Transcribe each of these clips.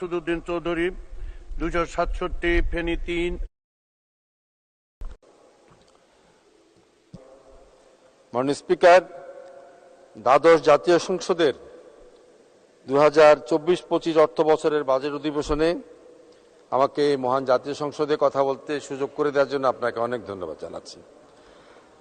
সুদুদ্দিন চৌধুরী 267 ফেনী 3। মাননীয় স্পিকার, দ্বাদশ জাতীয় সংসদের 2024-25 অর্থ বছরের বাজেট অধিবেশনে আমাকে মহান জাতীয় সংসদে কথা বলতে সুযোগ করে দেওয়ার জন্য আপনাকে অনেক ধন্যবাদ জানাচ্ছি।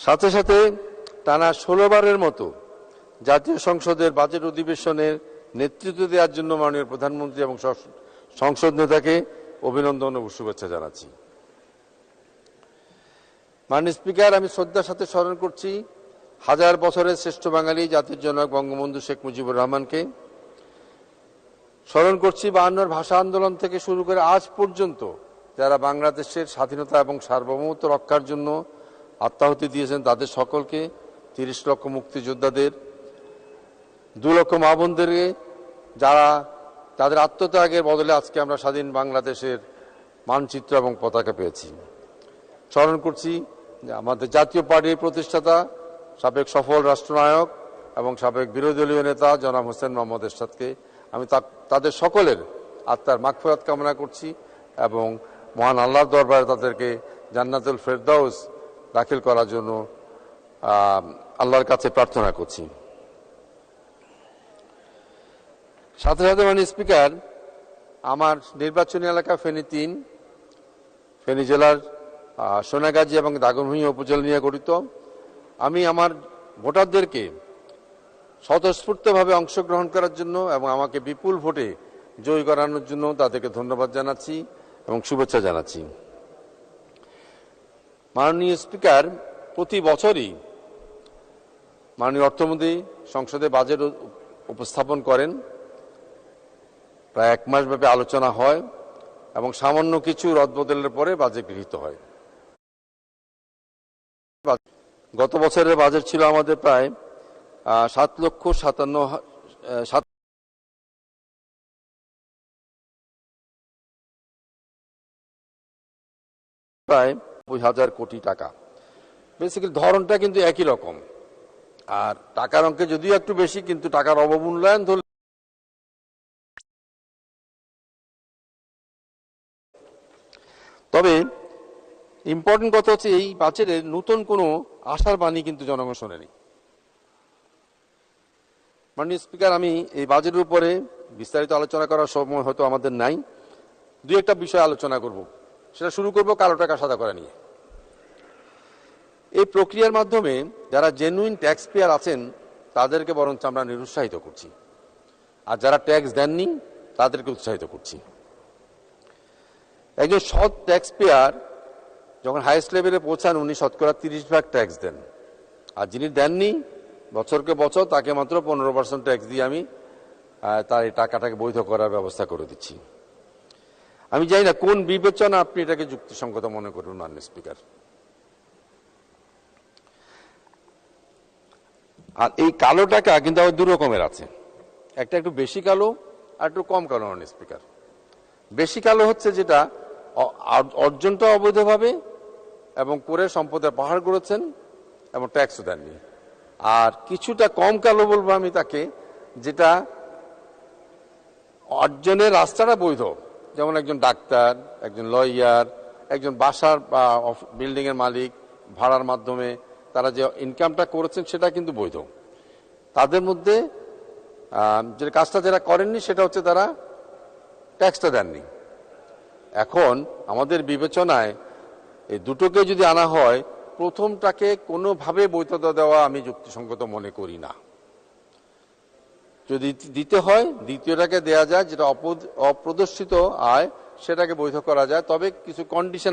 সাথে সাথে টানা 16 বারের মতো জাতীয় সংসদের বাজেট অধিবেশনের নেতৃত্ব দেওয়ার জন্য মাননীয় প্রধানমন্ত্রী এবং সংসদ নেতাকে অভিনন্দন ও শুভেচ্ছা জানাচ্ছি। মাননীয় স্পিকার, আমি শ্রদ্ধার সাথে স্মরণ করছি হাজার বছরের শ্রেষ্ঠ বাঙালি জাতির জনক বঙ্গবন্ধু শেখ মুজিবুর রহমানকে। স্মরণ করছি 52 ভাষা আন্দোলন থেকে শুরু করে আজ পর্যন্ত যারা বাংলাদেশের স্বাধীনতা এবং সার্বভৌমত্ব রক্ষার জন্য আত্মাহুতি দিয়েছেন তাদের সকলকে, 30 লক্ষ মুক্তিযোদ্ধাদের, 2 লক্ষ মা বোনদেরকে যারা তাদের আত্মত্যাগের বদলে আজকে আমরা স্বাধীন বাংলাদেশের মানচিত্র এবং পতাকা পেয়েছি। স্মরণ করছি আমাদের জাতীয় পার্টির প্রতিষ্ঠাতা সাবেক সফল রাষ্ট্রনায়ক এবং সাবেক বিরোধী দলীয় নেতা জনাব হোসেন মোহাম্মদ এরশাদকে। আমি তাদের সকলের আত্মার মাগফিরাত কামনা করছি এবং মহান আল্লাহর দরবারে তাদেরকে জান্নাতুল ফেরদাউস দাখিল করার জন্য আল্লাহর কাছে প্রার্থনা করছি। সাথে সাথে মাননীয় স্পিকার, আমার নির্বাচনী এলাকা ফেনী 3, ফেনী জেলার সোনাগাজী এবং দাগনভূঞা উপজেলা নিয়ে গঠিত। আমি আমার ভোটারদেরকে স্বতঃস্ফূর্তভাবে অংশগ্রহণ করার জন্য এবং আমাকে বিপুল ভোটে জয়ী করানোর জন্য তাদেরকে ধন্যবাদ জানাচ্ছি এবং শুভেচ্ছা জানাচ্ছি। মাননীয় স্পিকার, প্রতি বছরই মাননীয় অর্থমন্ত্রী সংসদে বাজেট উপস্থাপন করেন। প্রায় 1 মাস ব্যাপী আলোচনা হয় এবং সামান্য কিছু রদবদলের পরে বাজেট গৃহীত হয়। গত বছরের বাজেট ছিল আমাদের প্রায় 7,57,000 প্রায় 90,000 কোটি টাকা। বেসিক্যালি ধরনটা কিন্তু একই রকম, আর টাকার অঙ্কে যদিও একটু বেশি, কিন্তু টাকার অবমূল্যায়ন ধরলে তবে ইম্পর্টেন্ট কথা হচ্ছে এই বাজেটের নতুন কোনো আশার বাণী কিন্তু জনগণ শোনেনি। মাননীয় স্পিকার, আমি এই বাজেটের উপরে বিস্তারিত আলোচনা করার সময় হয়তো আমাদের নাই। 2-1টা বিষয় আলোচনা করব। সেটা শুরু করব কালো টাকা সাদা করা নিয়ে। এই প্রক্রিয়ার মাধ্যমে যারা জেনুইন ট্যাক্স পেয়ার আছেন তাদেরকে বরঞ্চ আমরা নিরুৎসাহিত করছি, আর যারা ট্যাক্স দেননি তাদেরকে উৎসাহিত করছি। একজন সৎ ট্যাক্স পেয়ার যখন হাইয়েস্ট লেভেলে পৌঁছান উনি শতকরা 30% ট্যাক্স দেন, আর যিনি দেননি বছরকে বছর তাকে মাত্র 15% ট্যাক্স দিয়ে আমি তার এই টাকাটাকে বৈধ করার ব্যবস্থা করে দিচ্ছি। আমি জানি না কোন বিবেচনা আপনি এটাকে যুক্তিসঙ্গত মনে করুন মাননীয় স্পিকার। আর এই কালো টাকা কিন্তু আবার 2 রকমের আছে, একটা একটু বেশি কালো আর একটু কম কালো। মাননীয় স্পিকার, বেশি কালো হচ্ছে যেটা অর্জনটা অবৈধভাবে এবং করে সম্পদের পাহাড় গড়েছেন এবং ট্যাক্সও দেননি। আর কিছুটা কম কালো বলবো আমি তাকে, যেটা অর্জনের রাস্তাটা বৈধ, যেমন একজন ডাক্তার, একজন লয়ার, একজন বাসার বা বিল্ডিং এর মালিক, ভাড়ার মাধ্যমে তারা যে ইনকামটা করেছেন সেটা কিন্তু বৈধ। তাদের মধ্যে যে কাজটা যারা করেননি সেটা হচ্ছে তারা ট্যাক্সটা দেননি। এখন আমাদের বিবেচনায় এই দুটোকে যদি আনা হয়, প্রথমটাকে কোনোভাবে বৈধতা দেওয়া আমি যুক্তিসঙ্গত মনে করি না। যদি দিতে হয় দ্বিতীয়টাকে দেয়া যায়, যেটা অপ্রদর্শিত আয় সেটাকে বৈধ করা যায়। তবে কিছু কন্ডিশন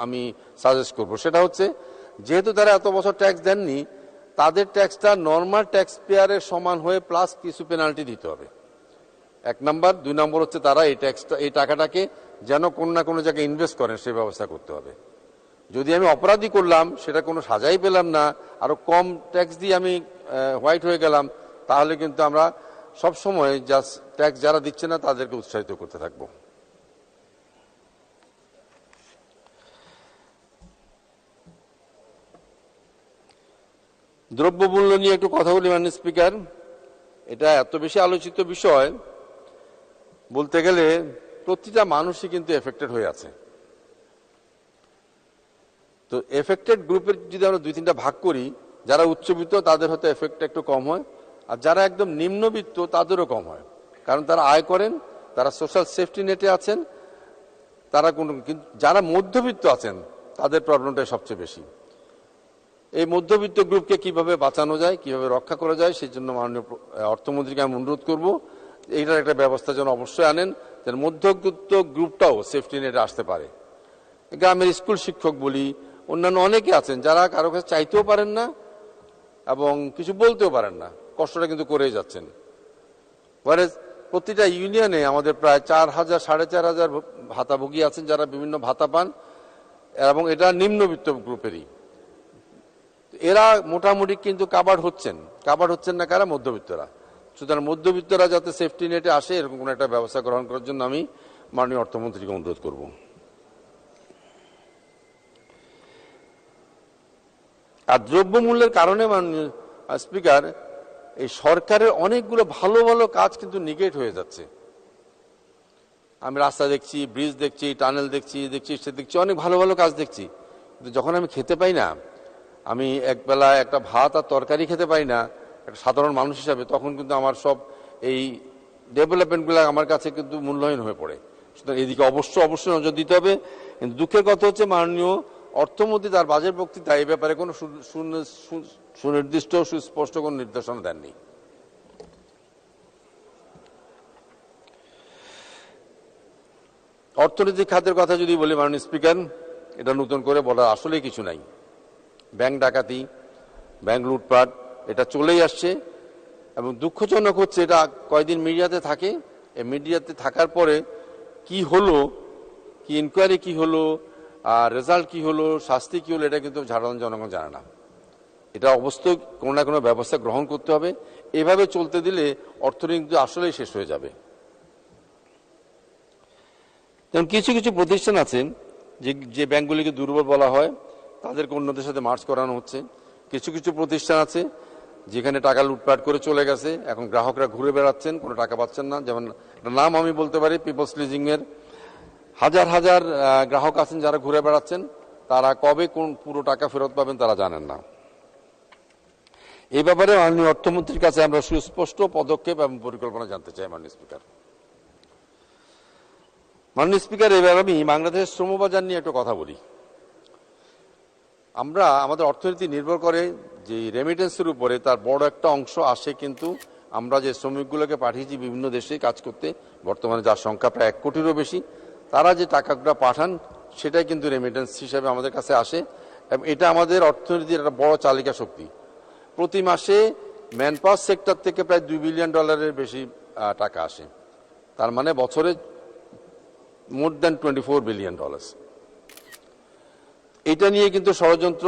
আমি সাজেস্ট করব। সেটা হচ্ছে, যেহেতু তারা এত বছর ট্যাক্স দেননি, তাদের ট্যাক্সটা নর্মাল ট্যাক্স পেয়ারের সমান হয়ে প্লাস কিছু পেনাল্টি দিতে হবে, 1 নম্বর। 2 নম্বর হচ্ছে তারা এই টাকাটাকে যেন কোনো না কোনো জায়গায় ইনভেস্ট করেন সেই ব্যবস্থা করতে হবে। যদি আমি অপরাধী করলাম, সেটা কোনো সাজাই পেলাম না, আরো কম ট্যাক্স দিয়ে আমি হোয়াইট হয়ে গেলাম, তাহলে কিন্তু আমরা সবসময় ট্যাক্স যারা দিচ্ছে না তাদেরকে উৎসাহিত করতে থাকব। দ্রব্যমূল্য নিয়ে একটু কথা বলি মাননীয় স্পিকার। এটা এত বেশি আলোচিত বিষয়, বলতে গেলে প্রতিটা মানুষই কিন্তু এফেক্টেড হয়ে আছে। তো এফেক্টেড গ্রুপের যদি আমরা 2-3টা ভাগ করি, যারা উচ্চবিত্ত তাদের হয়তো এফেক্টটা একটু কম হয়, আর যারা একদম নিম্নবিত্ত তাদেরও কম হয়, কারণ তারা আয় করেন, তারা সোশ্যাল সেফটি নেটে আছেন, তারা কিন্তু যারা মধ্যবিত্ত আছেন তাদের প্রবলেমটাই সবচেয়ে বেশি। এই মধ্যবিত্ত গ্রুপকে কিভাবে বাঁচানো যায়, কিভাবে রক্ষা করা যায়, সেই জন্য মাননীয় অর্থমন্ত্রীকে আমি অনুরোধ করব এইটার একটা ব্যবস্থা যেন অবশ্যই আনেন, যেন মধ্যবিত্ত গ্রুপটাও সেফটি নেটে আসতে পারে। গ্রামের স্কুল শিক্ষক বলি, অন্যান্য অনেকে আছেন যারা কারো কাছে চাইতেও পারেন না এবং কিছু বলতেও পারেন না, কষ্টটা কিন্তু করেই যাচ্ছেন। প্রতিটা ইউনিয়নে আমাদের প্রায় 4,000 4,500 ভাতাভোগী আছেন যারা বিভিন্ন ভাতা পান, এবং এটা নিম্নবিত্ত গ্রুপেরই। এরা মোটামুটি কিন্তু কাভার্ড হচ্ছেন না কারা? মধ্যবিত্তরা। সুতরাং মধ্যবিত্তরা যাতে সেফটি নেটে আসে এরকম কোন একটা ব্যবস্থা গ্রহণ করার জন্য আমি মাননীয় অর্থমন্ত্রীকে অনুরোধ করব। আর দ্রব্যমূল্যের কারণে মাননীয় স্পিকার, এই সরকারের অনেকগুলো ভালো ভালো কাজ কিন্তু নিগেট হয়ে যাচ্ছে। আমি রাস্তা দেখছি, ব্রিজ দেখছি, টানেল দেখছি, অনেক ভালো ভালো কাজ দেখছি, কিন্তু যখন আমি খেতে পাই না, আমি একবেলা একটা ভাত আর তরকারি খেতে পাই না একটা সাধারণ মানুষ হিসাবে, তখন কিন্তু আমার সব এই ডেভেলপমেন্টগুলো আমার কাছে কিন্তু মূল্যহীন হয়ে পড়ে। সুতরাং এদিকে অবশ্যই নজর দিতে হবে। কিন্তু দুঃখের কথা হচ্ছে মাননীয় অর্থমন্ত্রী তার বাজেট বক্তৃতায় এই ব্যাপারে কোনো সুনির্দিষ্ট সুস্পষ্ট কোনো নির্দেশনা দেননি। অর্থনৈতিক খাতের কথা যদি বলি মাননীয় স্পিকার, এটা নতুন করে বলার আসলে কিছু নাই। ব্যাংক ডাকাতি, ব্যাংক লুটপাট এটা চলেই আসছে, এবং দুঃখজনক হচ্ছে এটা কয়েকদিন মিডিয়াতে থাকে। এই মিডিয়াতে থাকার পরে কি হলো, কি ইনকোয়ারি কি হলো, রেজাল্ট কি হলো, শাস্তি কি হলো, এটা কিন্তু সাধারণ জনগণ জানে না। এটা অবশ্যই কোনো না কোনো ব্যবস্থা গ্রহণ করতে হবে। এভাবে চলতে দিলে অর্থনীতি কিন্তু আসলেই শেষ হয়ে যাবে। যেমন কিছু কিছু প্রতিষ্ঠান আছে যে ব্যাংকগুলিকে দুর্বল বলা হয়, তাদেরকে অন্যদের সাথে মার্জ করানো হচ্ছে। কিছু কিছু প্রতিষ্ঠান আছে যেখানে টাকা লুটপাট করে চলে গেছে, এখন গ্রাহকরা ঘুরে বেড়াচ্ছেন, কোনো টাকা পাচ্ছেন না। যেমন নাম আমি বলতে পারি, পিপলস লিজিং এর হাজার হাজার গ্রাহক আছেন যারা ঘুরে বেড়াচ্ছেন, তারা কবে কোন পুরো টাকা ফেরত পাবেন তারা জানেন না। এই ব্যাপারে মাননীয় অর্থমন্ত্রীর কাছে আমরা সুস্পষ্ট পদক্ষেপ এবং পরিকল্পনা জানতে চাই। মাননীয় স্পিকার, এবার আমি বাংলাদেশের শ্রমবাজার নিয়ে একটা কথা বলি। আমাদের অর্থনীতি নির্ভর করে যে রেমিটেন্সের উপরে, তার বড় একটা অংশ আসে কিন্তু আমরা যে শ্রমিকগুলোকে পাঠিয়েছি বিভিন্ন দেশে কাজ করতে, বর্তমানে যার সংখ্যা প্রায় 1 কোটিরও বেশি, তারা যে টাকাগুলো পাঠান সেটাই কিন্তু রেমিটেন্স হিসাবে আমাদের কাছে আসে, এবং এটা আমাদের অর্থনীতির একটা বড় চালিকা শক্তি। প্রতি মাসে ম্যানপাওয়ার সেক্টর থেকে প্রায় $2 বিলিয়ন বেশি টাকা আসে, তার মানে বছরে মোর দ্যান $24 বিলিয়ন। এটা নিয়ে কিন্তু ষড়যন্ত্র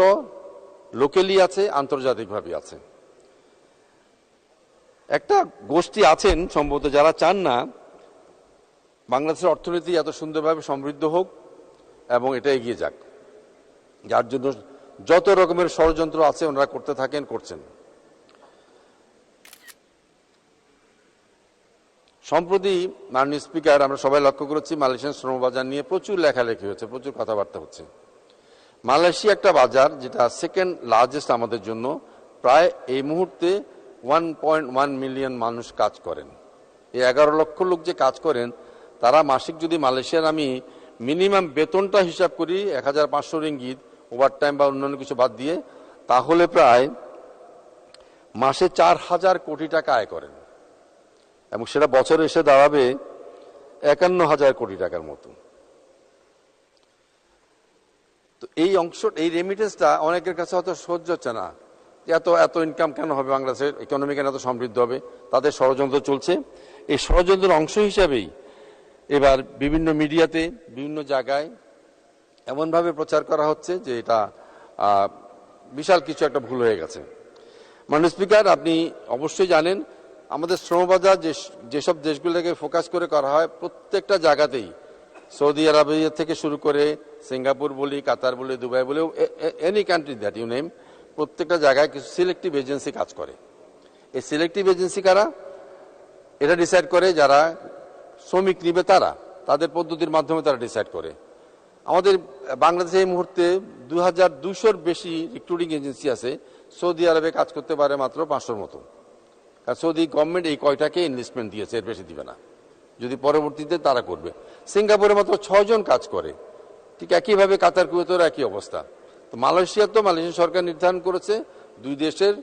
লোকালি আছে, আন্তর্জাতিকভাবে আছে। একটা গোষ্ঠী আছেন সম্ভবত যারা চান না বাংলাদেশের অর্থনীতি এত সুন্দরভাবে সমৃদ্ধ হোক এবং এটা এগিয়ে যাক, যার জন্য যত রকমের ষড়যন্ত্র আছে ওনারা করতে থাকেন, করছেন। সম্প্রতি মাননীয় স্পিকার, আমরা সবাই লক্ষ্য করেছি মালয়েশিয়ান শ্রমবাজার নিয়ে প্রচুর লেখালেখি হচ্ছে, প্রচুর কথাবার্তা হচ্ছে। মালয়েশিয়া একটা বাজার যেটা সেকেন্ড লার্জেস্ট আমাদের জন্য, প্রায় এই মুহূর্তে 1.1 মিলিয়ন মানুষ কাজ করেন। এই 11 লক্ষ লোক যে কাজ করেন, তারা মাসিক যদি মালয়েশিয়ার আমি মিনিমাম বেতনটা হিসাব করি 1,500 রিঙ্গিত, ওভারটাইম বা অন্যান্য কিছু বাদ দিয়ে, তাহলে প্রায় মাসে 4,000 কোটি টাকা আয় করেন, এবং সেটা বছরে এসে দাঁড়াবে 51,000 কোটি টাকার মতো। তো এই অংশ, এই রেমিটেন্সটা অনেকের কাছে হয়তো সহ্য হচ্ছে না, এত ইনকাম কেন হবে, বাংলাদেশের ইকোনমি কেন এত সমৃদ্ধ হবে, তাদের ষড়যন্ত্র চলছে। এই ষড়যন্ত্রের অংশ হিসাবেই এবার বিভিন্ন মিডিয়াতে বিভিন্ন জায়গায় এমনভাবে প্রচার করা হচ্ছে যে এটা বিশাল কিছু একটা ভুল হয়ে গেছে। মাননীয় স্পিকার, আপনি অবশ্যই জানেন আমাদের শ্রমবাজার যেসব দেশগুলোকে ফোকাস করে করা হয়, প্রত্যেকটা জায়গাতেই সৌদি আরবিয়া থেকে শুরু করে সিঙ্গাপুর বলি, কাতার বলি, দুবাই বলি, any country that you name, প্রত্যেকটা জায়গায় কিছু সিলেক্টিভ এজেন্সি কাজ করে। এই সিলেক্টিভ এজেন্সি কারা? এটা ডিসাইড করে যারা শ্রমিক নিবে তাদের পদ্ধতির মাধ্যমে তারা ডিসাইড করে। আমাদের বাংলাদেশে এই মুহূর্তে 2200-র বেশি রিক্রুটিং এজেন্সি আছে, সৌদি আরবে কাজ করতে পারে মাত্র 500-র মতো। কারণ সৌদি গভর্নমেন্ট এই কয়টাকে ইনভেস্টমেন্ট দিয়েছে, এর বেশি দিবে না, যদি পরবর্তীতে তারা করবে। সিঙ্গাপুরে মাত্র 6 জন কাজ করে, ঠিক একইভাবে কাতার কুয়েতের একই অবস্থা। তো মালয়েশিয়ান সরকার নির্ধারণ করেছে দুই দেশের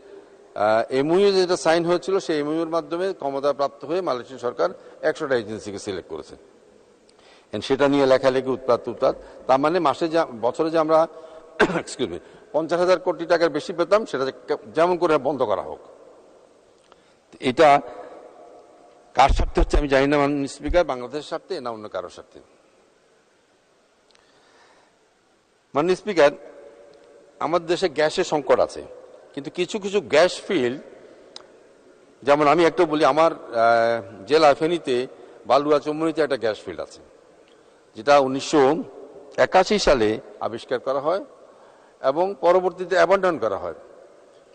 এমওইউ যেটা সাইন হয়েছিল, সেই এমওইউর মাধ্যমে ক্ষমতাপ্রাপ্ত হয়ে মালয়েশিয়ান সরকার 100টা এজেন্সিকে সিলেক্ট করেছে। সেটা নিয়ে লেখালেখি উৎপাত। তার মানে বছরে যে আমরা 50,000 কোটি টাকার বেশি পেতাম, সেটা যেমন করে বন্ধ করা হোক। এটা কার স্বার্থে হচ্ছে আমি জানি না, মাননীয় স্পিকার, বাংলাদেশের স্বার্থে না অন্য কারোর স্বার্থে। মাননীয় স্পিকার, আমাদের দেশে গ্যাসের সংকট আছে, কিন্তু কিছু কিছু গ্যাস ফিল্ড, যেমন আমি একটা বলি, আমার জেলা ফেনীতে বালুয়া চৌমুহনীতে একটা গ্যাস ফিল্ড আছে, যেটা 1981 সালে আবিষ্কার করা হয় এবং পরবর্তীতে অ্যাবান্ডন করা হয়।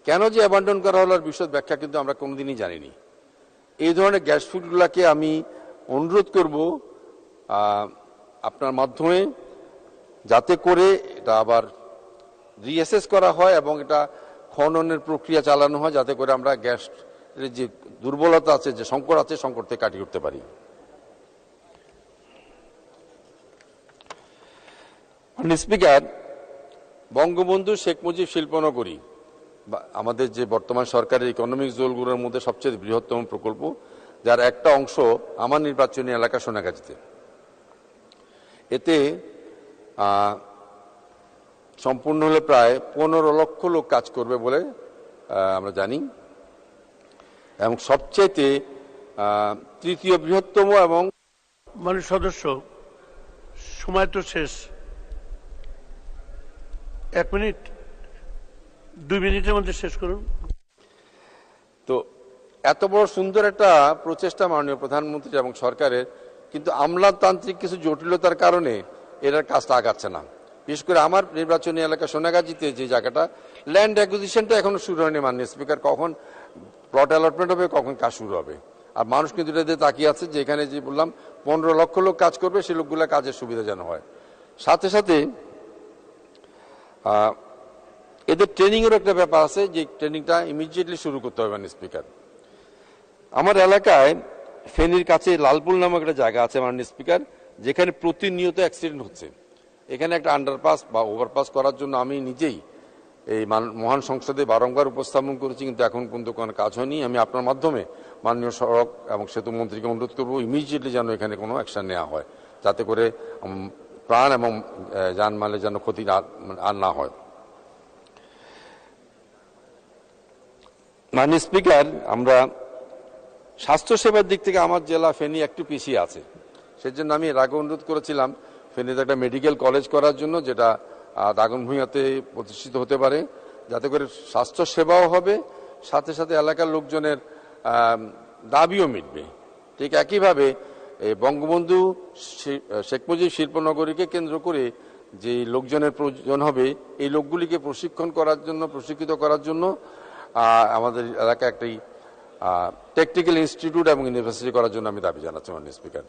কেন যে অ্যাবান্ডন করা হলো বিশদ ব্যাখ্যা কিন্তু আমরা কোনোদিনই জানিনি। এই ধরনের গ্যাস ফিল্ডগুলোকে আমি অনুরোধ করব আপনার মাধ্যমে, যাতে করে এটা আবার রিঅ্যাসেস করা হয় এবং এটা খননের প্রক্রিয়া চালানো হয়, যাতে করে আমরা গ্যাসের যে দুর্বলতা আছে, যে সংকট আছে, সংকট থেকে কাটিয়ে উঠতে পারি। স্পিকার, বঙ্গবন্ধু শেখ মুজিব শিল্পনগরী আমাদের যে বর্তমান সরকারের ইকোনমিক জোনগুলোর মধ্যে সবচেয়ে বৃহত্তম প্রকল্প, যার একটা অংশ আমার নির্বাচনী এলাকা সোনাগাজীতে। এতে সম্পূর্ণ হলে প্রায় 15 লক্ষ লোক কাজ করবে বলে আমরা জানি, এবং সবচেয়ে তৃতীয় বৃহত্তম। এবং মাননীয় সদস্য, সময় তো শেষ, 1 মিনিট, 2 মিনিটের মধ্যে শেষ করুন। তো এত বড় সুন্দর একটা প্রচেষ্টা মাননীয় প্রধানমন্ত্রী এবং সরকারের, কিন্তু আমলাতান্ত্রিক কিছু জটিলতার কারণে এটার কাজটা আগাচ্ছে না। বিশেষ করে আমার নির্বাচনী এলাকা সোনাগাজীতে যে জায়গাটা, ল্যান্ড অ্যাকুইজিশনটা এখনো শুরু হয়নি। মাননীয় স্পিকার, কখন প্লট অ্যালটমেন্ট হবে, কখন কাজ শুরু হবে? আর মানুষ কিন্তু এটাতে তাকিয়ে আছে যে এখানে যে বললাম 15 লক্ষ লোক কাজ করবে, সেই লোকগুলো কাজের সুবিধা যেন হয়। সাথে সাথে এদের ট্রেনিং এর একটা ব্যাপার আছে, যে ট্রেনিংটা ইমিডিয়েটলি শুরু করতে হবে। মাননীয় স্পিকার, আমার এলাকায় ফেনীর কাছে লালপুল নামক একটা জায়গা আছে মাননীয় স্পিকার, যেখানে প্রতিনিয়ত অ্যাক্সিডেন্ট হচ্ছে। এখানে একটা আন্ডারপাস বা ওভারপাস করার জন্য আমি নিজেই এই মহান সংসদে বারংবার উপস্থাপন করেছি, কিন্তু এখন পর্যন্ত কোনো কাজ হয়নি। আমি আপনার মাধ্যমে মাননীয় সড়ক এবং সেতু মন্ত্রীকে অনুরোধ করবো ইমিডিয়েটলি যেন এখানে কোনো অ্যাকশন নেওয়া হয়, যাতে করে প্রাণ এবং জানমালের যেন ক্ষতি আর না হয়। মাননীয় স্পিকার, আমরা স্বাস্থ্যসেবার দিক থেকে আমার জেলা ফেনী একটু পিছিয়ে আছে। সেজন্য আমি এর আগে অনুরোধ করেছিলাম ফেনীতে একটা মেডিকেল কলেজ করার জন্য, যেটা দাগনভূঞাতে প্রতিষ্ঠিত হতে পারে, যাতে করে স্বাস্থ্য সেবাও হবে, সাথে সাথে এলাকার লোকজনের দাবিও মিটবে। ঠিক একইভাবে বঙ্গবন্ধু শেখ মুজিব শিল্পনগরীকে কেন্দ্র করে যে লোকজনের প্রয়োজন হবে, এই লোকগুলিকে প্রশিক্ষিত করার জন্য আমাদের এলাকায় একটি টেকনিক্যাল ইনস্টিটিউট এবং ইউনিভার্সিটি করার জন্য আমি দাবি জানাচ্ছি মাননীয় স্পিকার।